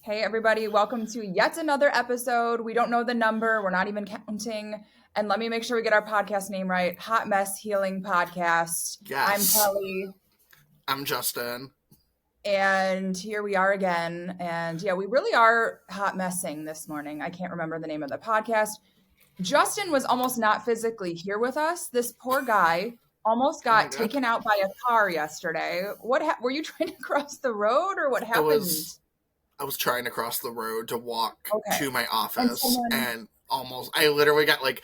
Hey, everybody. Welcome to yet another episode. We don't know the number. We're not even counting. And let me make sure we get our podcast name right. Hot Mess Healing Podcast. Yes. I'm Kelly. I'm Justin. And here we are again. And yeah, we really are hot messing this morning. I can't remember the name of the podcast. Justin was almost not physically here with us. This poor guy almost got taken out by a car yesterday. Were you trying to cross the road or what happened? I was trying to cross the road to walk to my office and I literally got like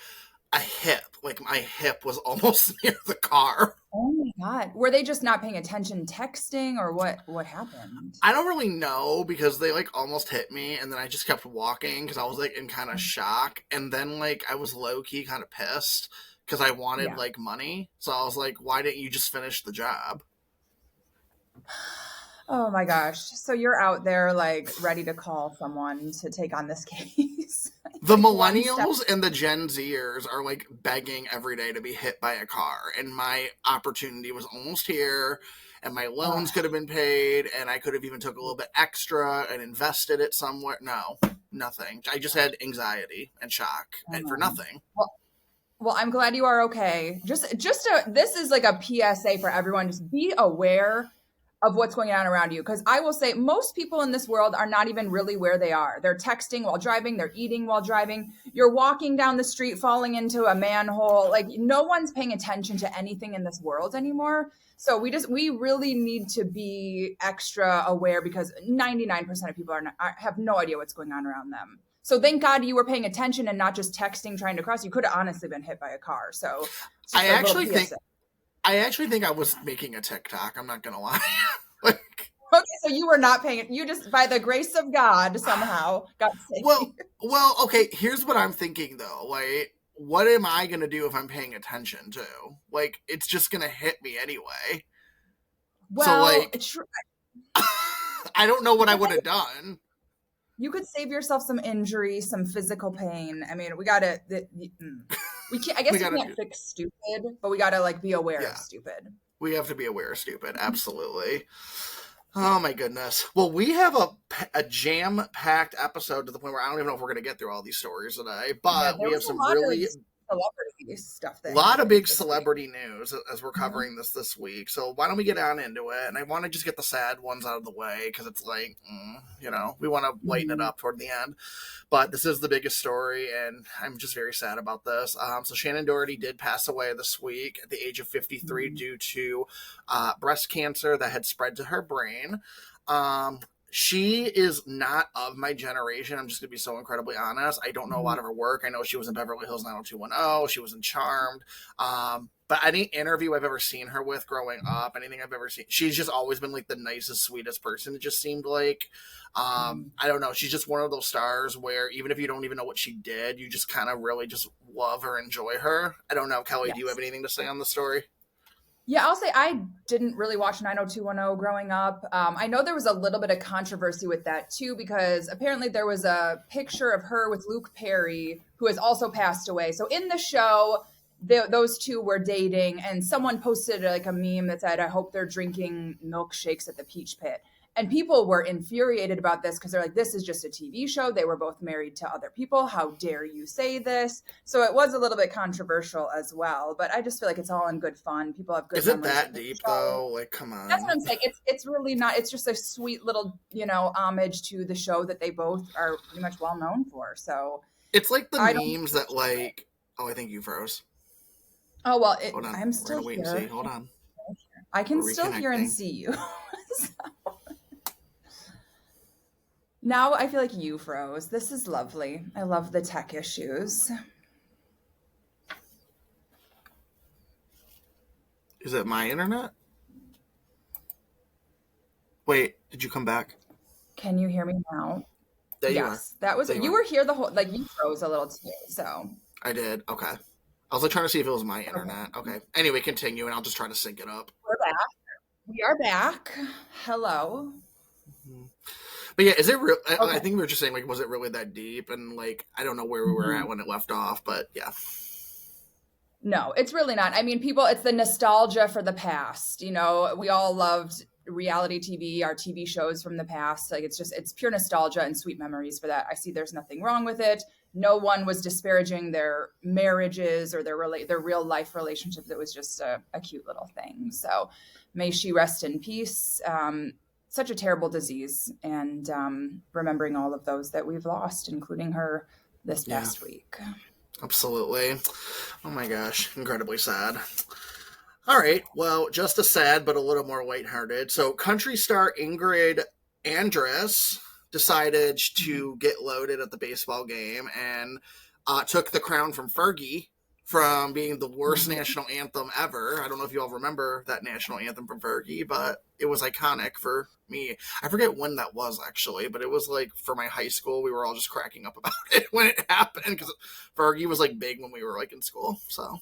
a hip. Like my hip was almost near the car. Oh my God. Were they just not paying attention texting or what happened? I don't really know because they like almost hit me and then I just kept walking because I was like in kind of shock. And then like I was low key kind of pissed because I wanted like money. So I was like, why didn't you just finish the job? Oh my gosh. So you're out there like ready to call someone to take on this case. The millennials and the Gen Zers are like begging every day to be hit by a car. And my opportunity was almost here and my loans could have been paid and I could have even took a little bit extra and invested it somewhere. No, nothing. I just had anxiety and shock and for nothing. Well, I'm glad you are okay. This is like a PSA for everyone. Just be aware of what's going on around you. Because I will say most people in this world are not even really where they are. They're texting while driving. They're eating while driving. You're walking down the street, falling into a manhole. Like no one's paying attention to anything in this world anymore. So we really need to be extra aware because 99% of people have no idea what's going on around them. So thank God you were paying attention and not just texting, trying to cross. You could have honestly been hit by a car. So I actually think I was making a TikTok. I'm not going to lie. Okay, so you were not paying it. You just, by the grace of God, somehow got saved. Well, okay, here's what I'm thinking, though. Like, what am I going to do if I'm paying attention to? Like, it's just going to hit me anyway. Well, so, like, I don't know what I would have done. You could save yourself some injury, some physical pain. I mean, we got to... We can't. I guess we can't fix stupid, but we gotta like be aware of stupid. We have to be aware of stupid. Absolutely. Oh my goodness. Well, we have a jam-packed episode to the point where I don't even know if we're gonna get through all these stories today. But we have some really celebrity stuff. A lot of big celebrity news as we're covering this week. So why don't we get on into it? And I want to just get the sad ones out of the way because it's like, we want to lighten it up toward the end. But this is the biggest story, and I'm just very sad about this. So Shannon Doherty did pass away this week at the age of 53 due to breast cancer that had spread to her brain. She is not of my generation. I'm just going to be so incredibly honest. I don't know a lot of her work. I know she was in Beverly Hills 90210. She was in Charmed. But any interview I've ever seen her with growing up, anything I've ever seen, she's just always been like the nicest, sweetest person. It just seemed like, I don't know. She's just one of those stars where even if you don't even know what she did, you just kind of really just love or enjoy her. I don't know. Kelly, do you have anything to say on the story? Yeah, I'll say I didn't really watch 90210 growing up. I know there was a little bit of controversy with that too, because apparently there was a picture of her with Luke Perry, who has also passed away. So in the show, those two were dating, and someone posted like a meme that said, "I hope they're drinking milkshakes at the Peach Pit." And people were infuriated about this because they're like, this is just a TV show. They were both married to other people. How dare you say this? So it was a little bit controversial as well. But I just feel like it's all in good fun. People have good memories. Is it that deep though? Like, come on. That's what I'm saying. It's really not. It's just a sweet little, homage to the show that they both are pretty much well known for. So it's like the memes that like, I think you froze. Oh, well, I'm still here. And see. Hold on. I can still hear and see you. Now I feel like you froze. This is lovely. I love the tech issues. Is it my internet? Wait, did you come back? Can you hear me now? There you are. That was you were here the whole you froze a little too. So I did. Okay. I was like trying to see if it was my internet. Okay. Anyway, continue, and I'll just try to sync it up. We're back. We are back. Hello. Mm-hmm. But yeah, is it real? Okay. I think we were just saying, like, was it really that deep? And, like, I don't know where we were at when it left off, but yeah. No, it's really not. I mean, it's the nostalgia for the past. We all loved reality TV, our TV shows from the past. Like it's pure nostalgia and sweet memories for that. I see there's nothing wrong with it. No one was disparaging their marriages or their real life relationships. It was just a cute little thing. So may she rest in peace. Such a terrible disease, and remembering all of those that we've lost, including her this past week. Absolutely. Oh my gosh, incredibly sad. All right, well, just as sad, but a little more lighthearted. So country star Ingrid Andress decided to get loaded at the baseball game and took the crown from Fergie from being the worst national anthem ever. I don't know if you all remember that national anthem from Fergie, but it was iconic for me. I forget when that was, actually, but it was like for my high school. We were all just cracking up about it when it happened because Fergie was like big when we were like in school. So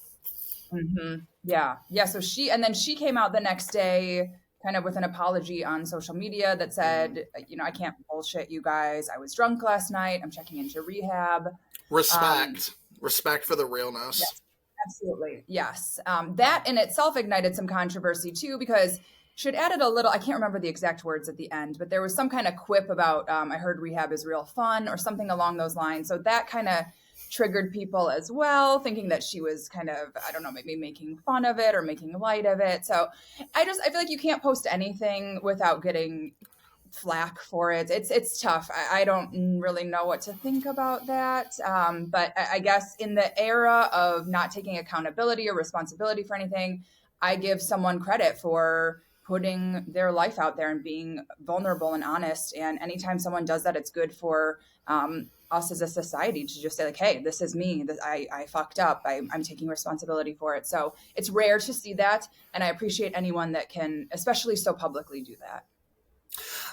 yeah. So she came out the next day kind of with an apology on social media that said, I can't bullshit you guys. I was drunk last night. I'm checking into rehab. Respect for the realness. Yes, absolutely. Yes. That in itself ignited some controversy too, because she'd added a little, I can't remember the exact words at the end, but there was some kind of quip about, I heard rehab is real fun or something along those lines. So that kind of triggered people as well, thinking that she was kind of, I don't know, maybe making fun of it or making light of it. So I feel like you can't post anything without getting flack for it. It's tough. I don't really know what to think about that. But I guess in the era of not taking accountability or responsibility for anything, I give someone credit for putting their life out there and being vulnerable and honest. And anytime someone does that, it's good for us as a society to just say like, hey, this is me. I fucked up. I'm taking responsibility for it. So it's rare to see that. And I appreciate anyone that can, especially so publicly, do that.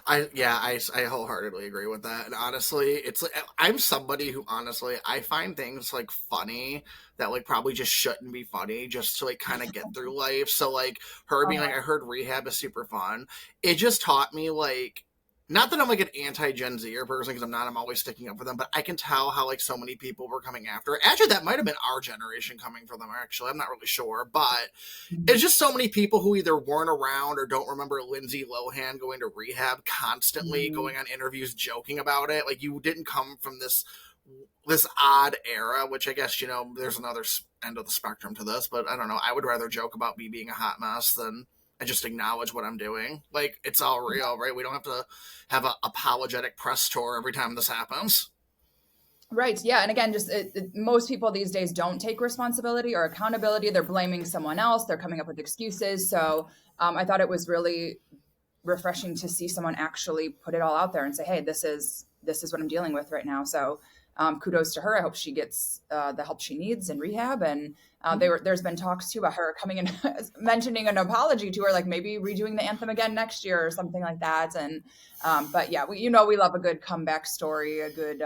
I wholeheartedly agree with that. And honestly, it's like, I'm somebody who honestly, I find things like funny that like probably just shouldn't be funny just to like kind of get through life. So like her being like, I heard rehab is super fun. It just taught me like, not that I'm like an anti-Gen Zer person, because I'm not, I'm always sticking up for them, but I can tell how like so many people were coming after her. Actually, that might have been our generation coming for them, actually. I'm not really sure, but it's just so many people who either weren't around or don't remember Lindsay Lohan going to rehab constantly, going on interviews, joking about it. Like you didn't come from this odd era, which I guess, there's another end of the spectrum to this, but I don't know. I would rather joke about me being a hot mess than I just acknowledge what I'm doing. Like, it's all real, right? We don't have to have an apologetic press tour every time this happens. Right. Yeah. And again, just most people these days don't take responsibility or accountability. They're blaming someone else. They're coming up with excuses. So I thought it was really refreshing to see someone actually put it all out there and say, hey, this is what I'm dealing with right now. So kudos to her. I hope she gets the help she needs in rehab. And there's been talks too about her coming in, mentioning an apology to her, like maybe redoing the anthem again next year or something like that. And but yeah, we love a good comeback story, a good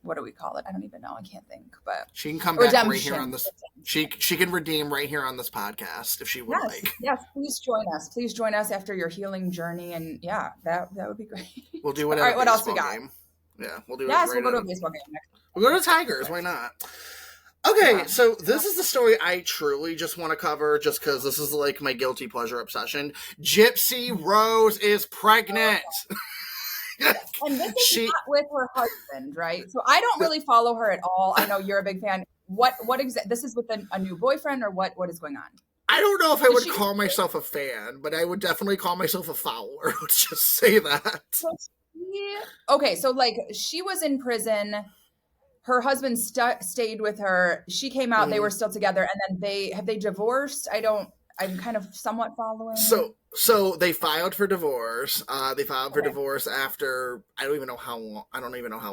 what do we call it? I don't even know. I can't think. But she can come back right here on this. She can redeem right here on this podcast if she would like. Yes, please join us. Please join us after your healing journey, and yeah, that would be great. We'll do it. All right, what else we got? Game. Yeah, we'll do it. Yes, we'll go to a baseball game next. We'll go to Tigers. Why not? Okay, so this is the story I truly just want to cover just because this is like my guilty pleasure obsession. Gypsy Rose is pregnant. And this is not with her husband, right? So I don't really follow her at all. I know you're a big fan. What this is with a new boyfriend or what is going on? I don't know if I would call myself a fan, but I would definitely call myself a follower. Let's just say that. So like she was in prison. Her husband stayed with her. She came out. They were still together, and then have they divorced? I'm kind of somewhat following. So they filed for divorce. They filed for divorce after I don't even know how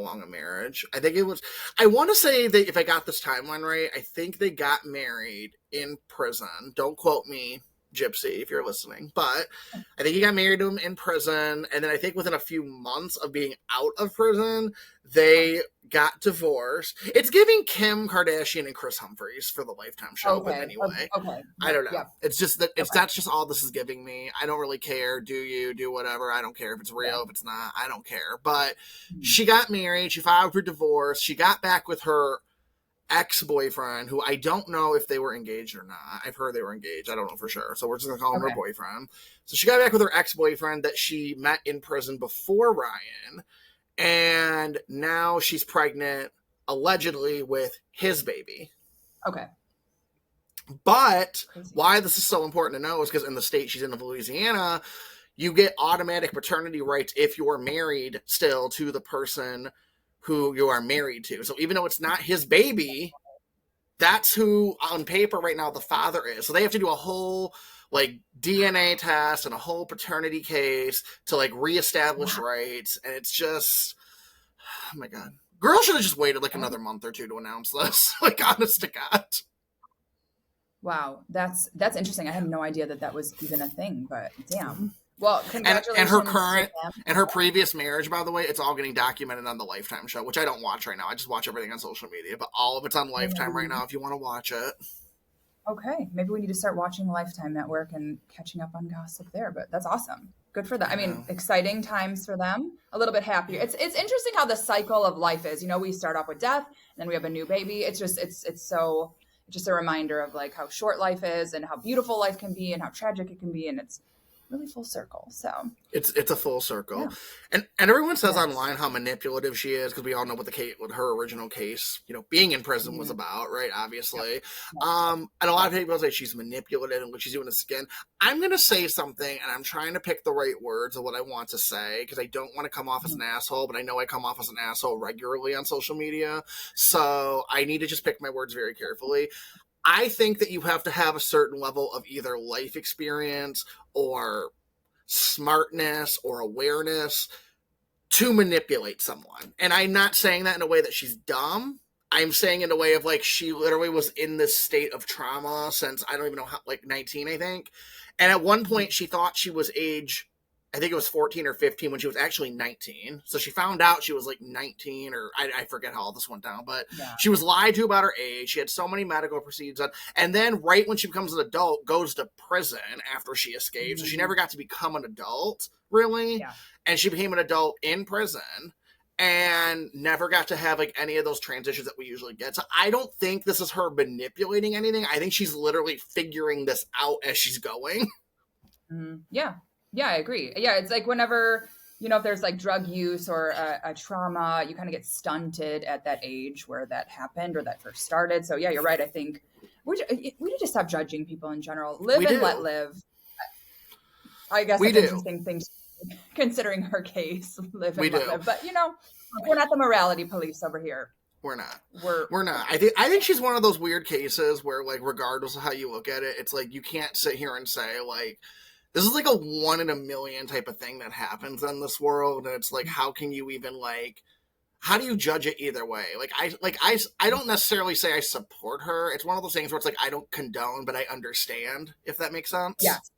long a marriage. I think it was. I want to say if I got this timeline right, I think they got married in prison. Don't quote me, Gypsy, if you're listening. But I think he got married to him in prison, and then I think within a few months of being out of prison, they got divorced. It's giving Kim Kardashian and Chris Humphries for the Lifetime show, but anyway. Okay. I don't know. Yeah. It's just that that's just all this is giving me. I don't really care. Do whatever. I don't care if it's real, if it's not. I don't care. But she got married. She filed for divorce. She got back with her ex-boyfriend, who I don't know if they were engaged or not. I've heard they were engaged. I don't know for sure. So we're just going to call him her boyfriend. So she got back with her ex-boyfriend that she met in prison before Ryan. And now she's pregnant, allegedly, with his baby. Okay. But why this is so important to know is because in the state she's in of Louisiana, you get automatic paternity rights if you're married still to the person who you are married to. So even though it's not his baby, that's who on paper right now the father is. So they have to do a whole like DNA test and a whole paternity case to like reestablish rights. And it's just, oh my God. Girl should have just waited like another month or two to announce this. Like, honest to God. Wow. That's interesting. I had no idea that was even a thing, but damn. Well, congratulations. And her current and her previous marriage, by the way, it's all getting documented on the Lifetime show, which I don't watch right now. I just watch everything on social media, but all of it's on Lifetime right now if you want to watch it. Okay. Maybe we need to start watching Lifetime Network and catching up on gossip there, but that's awesome. Good for them. I mean, exciting times for them. A little bit happier. It's interesting how the cycle of life is. You know, we start off with death, and then we have a new baby. It's just a reminder of like how short life is and how beautiful life can be and how tragic it can be, and it's really full circle. So it's a full circle. Yeah. And everyone says online how manipulative she is, because we all know what her original case, you know, being in prison was about, right? Obviously. And a lot of people say she's manipulative and what she's doing is again. I'm gonna say something, and I'm trying to pick the right words of what I want to say, because I don't want to come off as an asshole, but I know I come off as an asshole regularly on social media. So I need to just pick my words very carefully. I think that you have to have a certain level of either life experience or smartness or awareness to manipulate someone. And I'm not saying that in a way that she's dumb. I'm saying in a way of like, she literally was in this state of trauma since, I don't even know how, like 19, I think. And at one point she thought she was age, I think it was 14 or 15 when she was actually 19. So she found out she was like 19, or I forget how all this went down, but she was lied to about her age. She had so many medical procedures done. And then right when she becomes an adult, goes to prison after she escaped. So she never got to become an adult, really. Yeah. And she became an adult in prison and never got to have like any of those transitions that we usually get. So I don't think this is her manipulating anything. I think she's literally figuring this out as she's going. Yeah. Yeah, I agree. Yeah, it's like whenever, you know, if there's like drug use or a trauma, you kind of get stunted at that age where that happened or that first started. So yeah, you're right. I think we need to stop judging people in general. Live and let live. I guess that's an interesting thing, considering her case. Live and let live. But you know, we're not the morality police over here. We're not. We're not. I think she's one of those weird cases where, like, regardless of how you look at it, it's like you can't sit here and say like, this is like a 1 in a million type of thing that happens in this world. And it's like, how can you even like, how do you judge it either way? I don't necessarily say I support her. It's one of those things where it's like, I don't condone, but I understand, if that makes sense. Yes.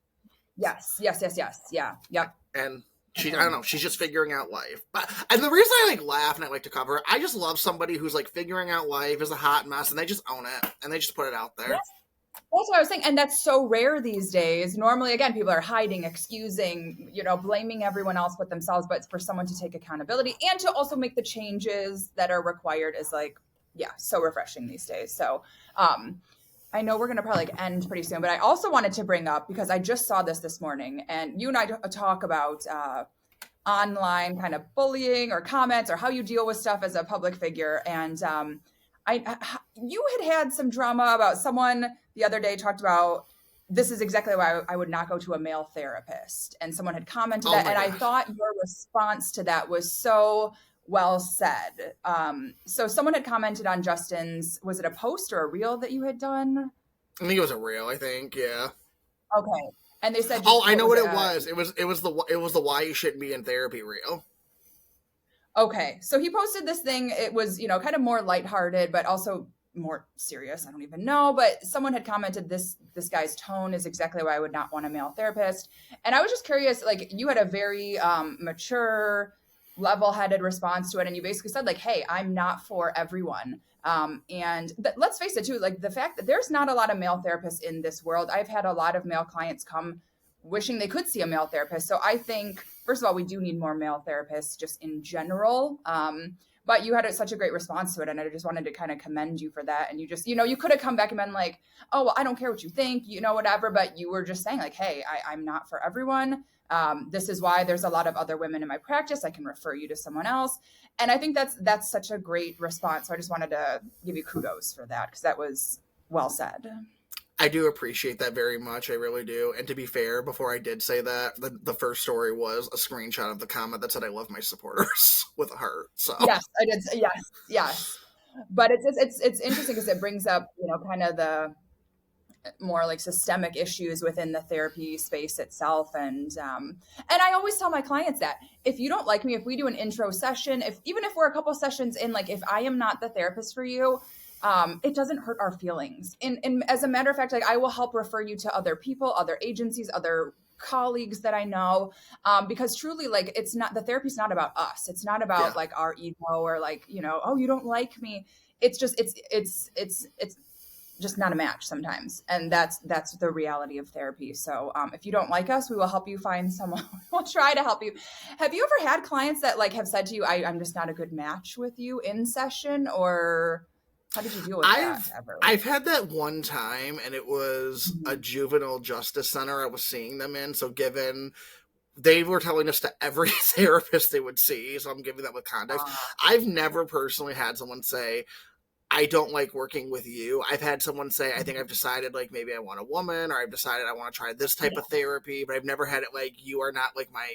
Yeah. Yep. And I don't know, she's just figuring out life. And the reason I like laugh and I like to cover it, I just love somebody who's like figuring out life, is a hot mess, and they just own it and they just put it out there. Yes. That's what I was saying. And that's so rare these days. Normally, again, people are hiding, excusing, you know, blaming everyone else but themselves. But for someone to take accountability and to also make the changes that are required is like, yeah, so refreshing these days. So I know we're going to probably like end pretty soon, but I also wanted to bring up, because I just saw this morning, and you and I talk about online kind of bullying or comments or how you deal with stuff as a public figure. And you had some drama about someone the other day talked about, this is exactly why I would not go to a male therapist. And someone had commented that. And gosh. I thought your response to that was so well said. So someone had commented on Justin's, was it a post or a reel that you had done? I think it was a reel, I think. Yeah. Okay. And they said, I know what it was. It was the why you shouldn't be in therapy reel. Okay. So he posted this thing. It was, you know, kind of more lighthearted, but also more serious. I don't even know, but someone had commented this guy's tone is exactly why I would not want a male therapist. And I was just curious, like, you had a very mature, level-headed response to it. And you basically said like, hey, I'm not for everyone. And let's face it too, like the fact that there's not a lot of male therapists in this world. I've had a lot of male clients come wishing they could see a male therapist. So I think, first of all, we do need more male therapists just in general. but you had such a great response to it. And I just wanted to kind of commend you for that. And you just, you could have come back and been like, oh, well, I don't care what you think, whatever. But you were just saying like, hey, I'm not for everyone. This is why there's a lot of other women in my practice. I can refer you to someone else. And I think that's such a great response. So I just wanted to give you kudos for that, because that was well said. I do appreciate that very much. I really do. And to be fair, before I did say that, the first story was a screenshot of the comment that said, I love my supporters with a heart. So yes, I did. Yes. But it's interesting because it brings up, kind of the more like systemic issues within the therapy space itself. And I always tell my clients that if you don't like me, if we do an intro session, even if we're a couple sessions in, like if I am not the therapist for you, it doesn't hurt our feelings. And as a matter of fact, like I will help refer you to other people, other agencies, other colleagues that I know, because truly, like the therapy's not about us. It's not about like our ego or like, oh, you don't like me. It's just, it's just not a match sometimes. And that's the reality of therapy. So if you don't like us, we will help you find someone. We'll try to help you. Have you ever had clients that like have said to you, I'm just not a good match with you in session? Or how did you deal with that ever? I've had that one time, and it was a juvenile justice center I was seeing them in. So given they were telling this to every therapist they would see, so I'm giving that with context. I've never personally had someone say, I don't like working with you. I've had someone say, I think I've decided like maybe I want a woman, or I've decided I want to try this type of therapy, but I've never had it like, you are not like my,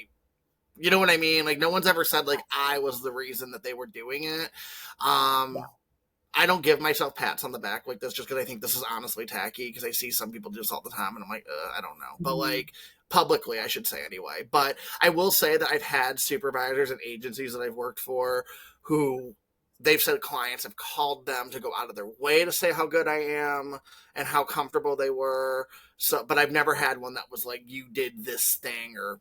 you know what I mean? Like no one's ever said like I was the reason that they were doing it. I don't give myself pats on the back like this just because I think this is honestly tacky, because I see some people do this all the time and I'm like, I don't know. But like publicly, I should say anyway. But I will say that I've had supervisors and agencies that I've worked for who they've said clients have called them to go out of their way to say how good I am and how comfortable they were. So, but I've never had one that was like, you did this thing or,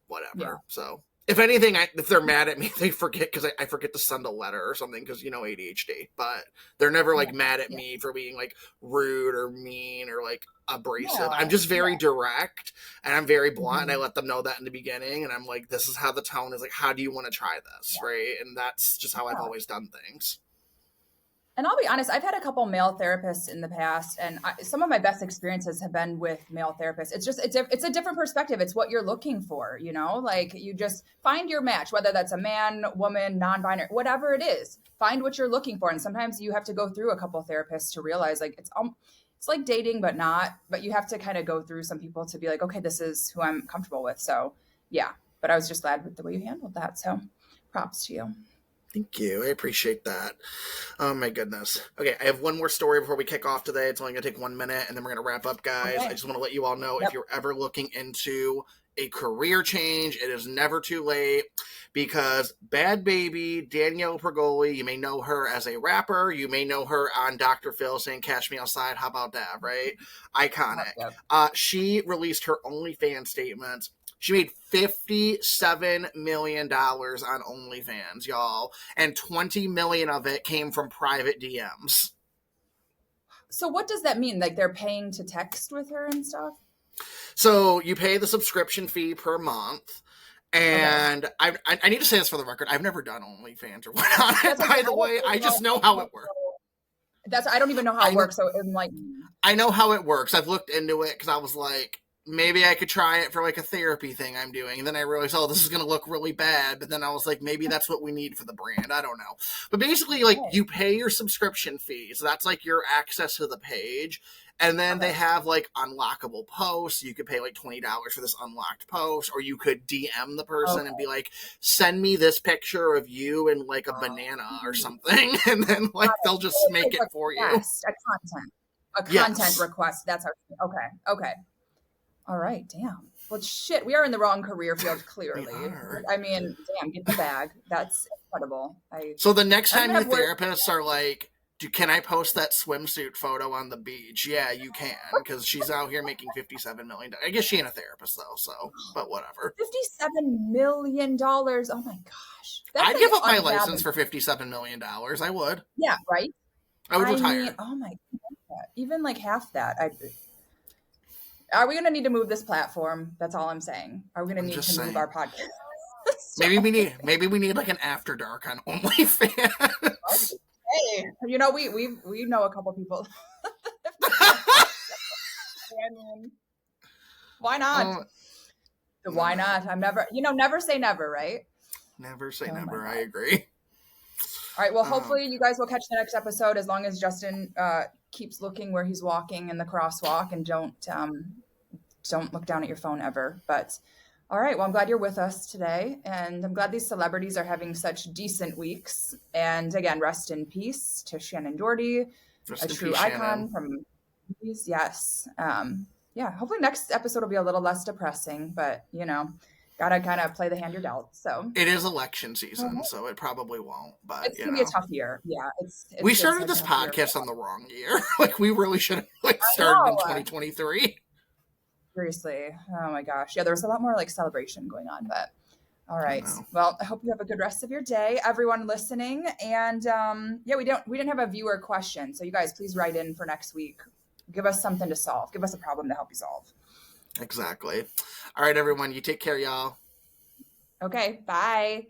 whatever. Yeah. So if anything, if they're mad at me, they forget, because I forget to send a letter or something because, ADHD. But they're never like mad at me for being like rude or mean or like abrasive. Yeah. I'm just very direct and I'm very blunt. And I let them know that in the beginning. And I'm like, this is how the tone is. Like, how do you want to try this? Yeah. Right. And that's just how I've always done things. And I'll be honest, I've had a couple male therapists in the past, and some of my best experiences have been with male therapists. It's just, it's a different perspective. It's what you're looking for, like you just find your match, whether that's a man, woman, non-binary, whatever it is, find what you're looking for. And sometimes you have to go through a couple therapists to realize like, it's like dating, but you have to kind of go through some people to be like, okay, this is who I'm comfortable with. So yeah, but I was just glad with the way you handled that. So props to you. Thank you. I appreciate that. Oh, my goodness. Okay, I have one more story before we kick off today. It's only going to take 1 minute, and then we're going to wrap up, guys. Okay. I just want to let you all know, if you're ever looking into a career change, it is never too late, because Bad Baby, Danielle Pergoli, you may know her as a rapper. You may know her on Dr. Phil saying, Cash Me Outside. How about that, right? Iconic. She released her OnlyFans statements. She made $57 million on OnlyFans, y'all. And 20 million of it came from private DMs. So what does that mean? Like they're paying to text with her and stuff? So you pay the subscription fee per month. And okay. I need to say this for the record. I've never done OnlyFans or whatnot. By the way, I just know how it works. I don't even know how it works. So I'm like, I know how it works. I've looked into it because I was like, maybe I could try it for like a therapy thing I'm doing. And then I realized, this is going to look really bad. But then I was like, maybe that's what we need for the brand. I don't know. But basically, like you pay your subscription fee. So that's like your access to the page. And then they have like unlockable posts. You could pay like $20 for this unlocked post, or you could DM the person and be like, send me this picture of you and like a banana or something. And then like they'll just make it for you. A content request. That's our, okay. All right, damn. Well, shit, we are in the wrong career field, clearly. I mean, damn, get the bag. That's incredible. So the next time your therapists are like, can I post that swimsuit photo on the beach? Yeah, you can, because she's out here making $57 million. I guess she ain't a therapist, though, so, but whatever. $57 million. Oh, my gosh. I'd give up my license for $57 million. I would. Yeah, right? I would retire. Oh, my God. Even like half that. Are we going to need to move this platform? That's all I'm saying. Are we going to need to move our podcast? Maybe we need like an after dark on OnlyFans. Hey, you know, we know a couple people. I mean, why not? Why not? I'm never, never say never, right? Never say never. I agree. All right. Well, hopefully you guys will catch the next episode as long as Justin keeps looking where he's walking in the crosswalk and don't look down at your phone ever. But all right. Well, I'm glad you're with us today, and I'm glad these celebrities are having such decent weeks. And again, rest in peace to Shannon Doherty, a true icon from movies. Yes. Yeah. Hopefully next episode will be a little less depressing, but gotta kind of play the hand you're dealt. So it is election season, so it probably won't. But it's gonna be a tough year. Yeah, we started this podcast on the wrong year. Like we really should have started in 2023. Seriously, oh my gosh, yeah, there was a lot more like celebration going on. But all right, well, I hope you have a good rest of your day, everyone listening. And yeah, we didn't have a viewer question, so you guys please write in for next week. Give us something to solve. Give us a problem to help you solve. Exactly. All right, everyone. You take care, y'all. Okay. Bye.